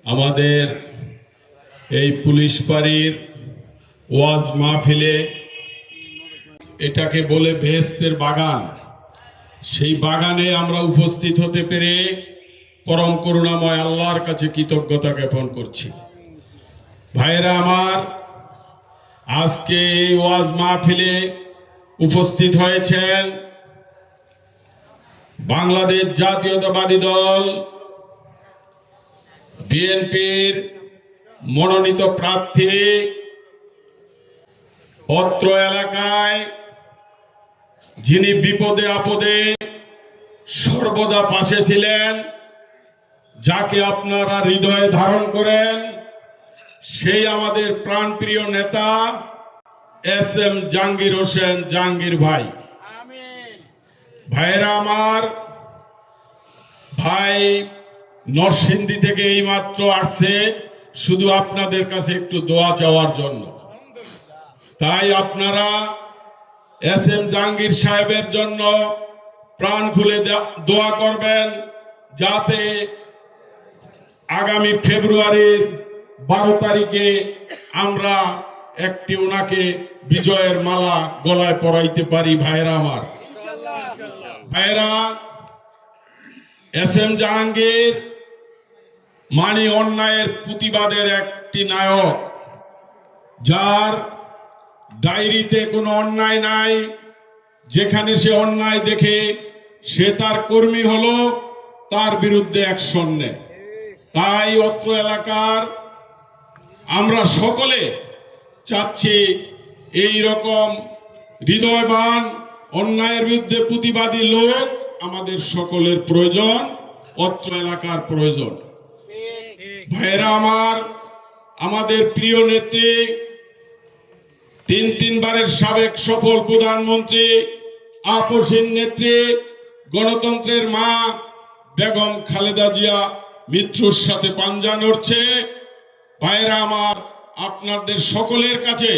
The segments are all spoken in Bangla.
আমাদের এই পুলিশ পাড়ির ওয়াজ মাহফিলে এটাকে বলে বেহেশতের বাগান, সেই বাগানে আমরা উপস্থিত হতে পেরে পরম করুণাময় আল্লাহর কাছে কৃতজ্ঞতা জ্ঞাপন করছি। ভাইরা আমার, আজকে এই ওয়াজ মাহফিলে উপস্থিত হয়েছেন বাংলাদেশ জাতীয়তাবাদী দল বিএনপির মনোনীত প্রার্থী, অত্র এলাকায় যিনি বিপদে আপদে সর্বদা পাশে ছিলেন, যাকে আপনারা হৃদয়ে ধারণ করেন, সেই আমাদের প্রাণপ্রিয় নেতা এস.এম. জাহাঙ্গীর হোসেন জাহাঙ্গীর ভাই। ভাইরা আমার, ভাই নরসিংদী থেকে এইমাত্র আসছে শুধু আপনাদের কাছে একটু দোয়া চাওয়ার জন্য। তাই আপনারা এস.এম. জাহাঙ্গীর সাহেবের জন্য প্রাণ খুলে দোয়া করবেন, যাতে আগামী ফেব্রুয়ারির 12 তারিখে আমরা একটি ওনাকে বিজয়ের মালা গলায় পরাইতে পারি। ভাইরা আমার, ভাইরা, এস.এম. জাহাঙ্গীর মানে অন্যায়ের প্রতিবাদের একটি নায়ক, যার ডায়েরিতে কোনো অন্যায় নাই। যেখানে সে অন্যায় দেখে সে তার কর্মী হলো, তার বিরুদ্ধে অ্যাকশন নেয়। তাই অত্র এলাকার আমরা সকলে চাচ্ছি এই রকম হৃদয়বান অন্যায়ের বিরুদ্ধে প্রতিবাদী লোক আমাদের সকলের প্রয়োজন, অত্র এলাকার প্রয়োজন। ভাইরা আমার, আমাদের প্রিয় নেত্রী, তিনবারের সাবেক সফল প্রধানমন্ত্রী, আপসহীন নেত্রী, গণতন্ত্রের মা বেগম খালেদা জিয়া মৃত্যুর সাথে পাঞ্জা নড়ছে। ভাইরা আমার, আপনাদের সকলের কাছে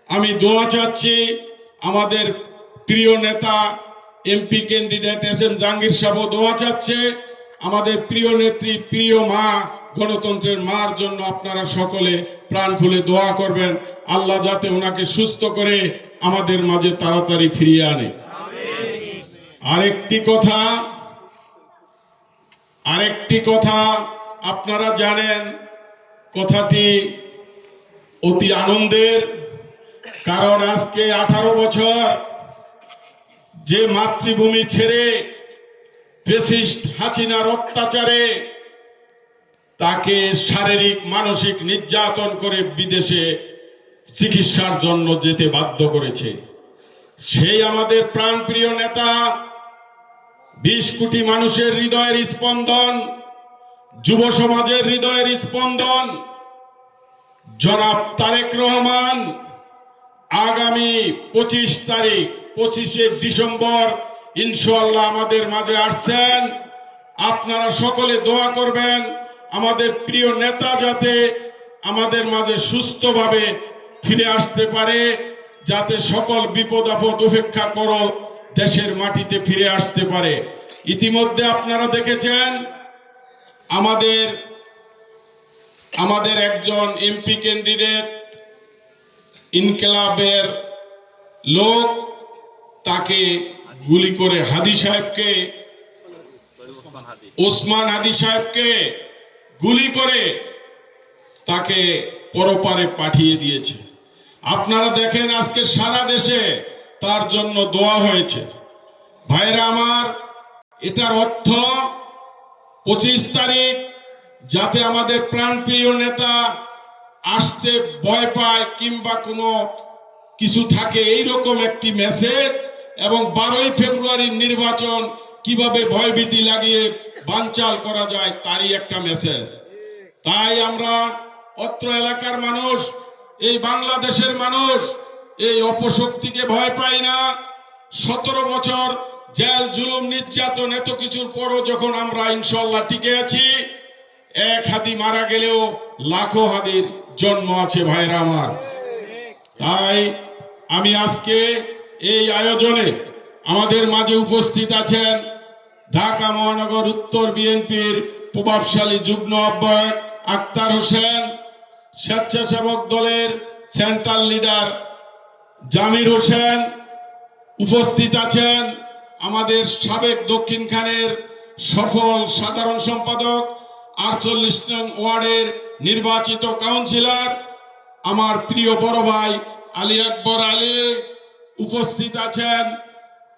আমি দোয়া চাচ্ছি। আমাদের প্রিয় নেতা এমপি ক্যান্ডিডেট এস.এম. জাহাঙ্গীর সাহেব দোয়া চাচ্ছে। আমাদের প্রিয় নেত্রী, প্রিয় মা, গণতন্ত্রের মার জন্য আপনারা সকলে প্রাণ খুলে দোয়া করবেন, আল্লাহ যাতে ওনাকে সুস্থ করে আমাদের মাঝে তাড়াতাড়ি ফিরিয়ে আনে। আরেকটি কথা আপনারা জানেন, কথাটি অতি আনন্দের, কারণ আজকে 18 বছর যে মাতৃভূমি ছেড়ে ফ্যাসিস্ট হাসিনার অত্যাচারে তাকে শারীরিক মানসিক নির্যাতন করে বিদেশে চিকিৎসার জন্য যেতে বাধ্য করেছে, সেই আমাদের প্রাণপ্রিয় নেতা, 20 কোটি মানুষের হৃদয়ের স্পন্দন, যুব সমাজের হৃদয়ের স্পন্দন জনাব তারেক রহমান আগামী 25 ডিসেম্বর ইনশাআল্লাহ আমাদের মাঝে আসছেন। আপনারা সকলে দোয়া করবেন আমাদের প্রিয় নেতা যাতে আমাদের মাঝে সুস্থভাবে ফিরে আসতে পারে, যাতে সকল বিপদ আপদ উপেক্ষা করো দেশের মাটিতে ফিরে আসতে পারে। ইতিমধ্যে আপনারা দেখেছেন আমাদের একজন এমপি ক্যান্ডিডেট ইনকিলাবের লোক, তাকে গুলি করে ওসমান হাদি সাহেবকে গুলি করে তাকে পরপারে পাঠিয়ে দিয়েছে। আপনারা দেখেন আজকে সারা দেশে তার জন্য দোয়া হয়েছে। ভাইরা আমার, এটার অর্থ 25 তারিখ যাতে আমাদের প্রাণপ্রিয় নেতা আসতে ভয় পায় কিংবা কোনো কিছু থাকে, এইরকম একটি মেসেজ, এবং 12ই ফেব্রুয়ারির নির্বাচন কিভাবে ভয়ভীতি লাগিয়ে বানচাল করা যায় তারই একটা মেসেজ। তাই আমরা অত্র এলাকার মানুষ, এই বাংলাদেশের মানুষ এই অপশক্তিকে ভয় পাই না। 17 বছর জেল জুলুম নির্যাতন এত কিছুর পরও যখন আমরা ইনশাআল্লাহ টিকে আছি, এক হাদি মারা গেলেও লাখো হাদির জন্ম আছে। ভাইরা আমার, তাই আমি আজকে এই আয়োজনে আমাদের মাঝে উপস্থিত আছেন ঢাকা মহানগর উত্তর বিএনপির প্রভাবশালী যুগ্ম আহ্বায়ক আক্তার হোসেন, স্বেচ্ছাসেবক দলের সেন্ট্রাল লিডার জামির হোসেন, উপস্থিত আছেন আমাদের সাবেক দক্ষিণখানের সফল সাধারণ সম্পাদক, 48 নং ওয়ার্ডের নির্বাচিত কাউন্সিলর আমার প্রিয় বড় ভাই আলী আকবর আলী, উপস্থিত আছেন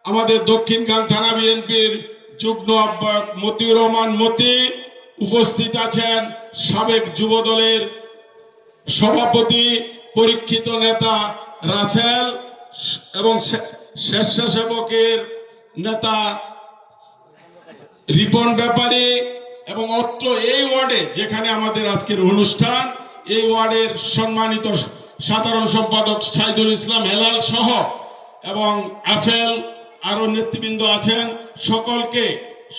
আমাদের দক্ষিণখান থানা বিএনপির যুগ্ম আহ্বায়ক মতিউর রহমান মতি, উপস্থিত আছেন সাবেক যুব দলের সভাপতি পরীক্ষিত নেতা রাসেল এবং স্বেচ্ছাসেবকের নেতা রিপন ব্যাপারী, এবং অত্র এই ওয়ার্ডে যেখানে আমাদের আজকের অনুষ্ঠান, এই ওয়ার্ডের সম্মানিত সাধারণ সম্পাদক সাইদুল ইসলাম হেলাল সহ এবং আফেল আরো নেতৃবৃন্দ আছেন,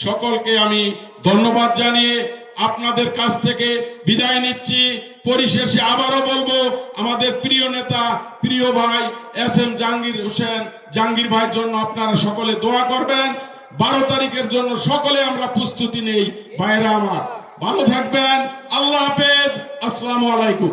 সকলকে আমি ধন্যবাদ জানিয়ে আপনাদের কাছ থেকে বিদায় নিচ্ছি। পরিশেষে আবারও বলবো, আমাদের প্রিয় নেতা প্রিয় ভাই এস.এম. জাহাঙ্গীর ভাইয়ের জন্য আপনারা সকলে দোয়া করবেন। 12 তারিখের জন্য সকলে আমরা প্রস্তুতি নেই। ভাইয়েরা আমার ভালো থাকবেন। আল্লাহ হাফেজ। আসসালামু আলাইকুম।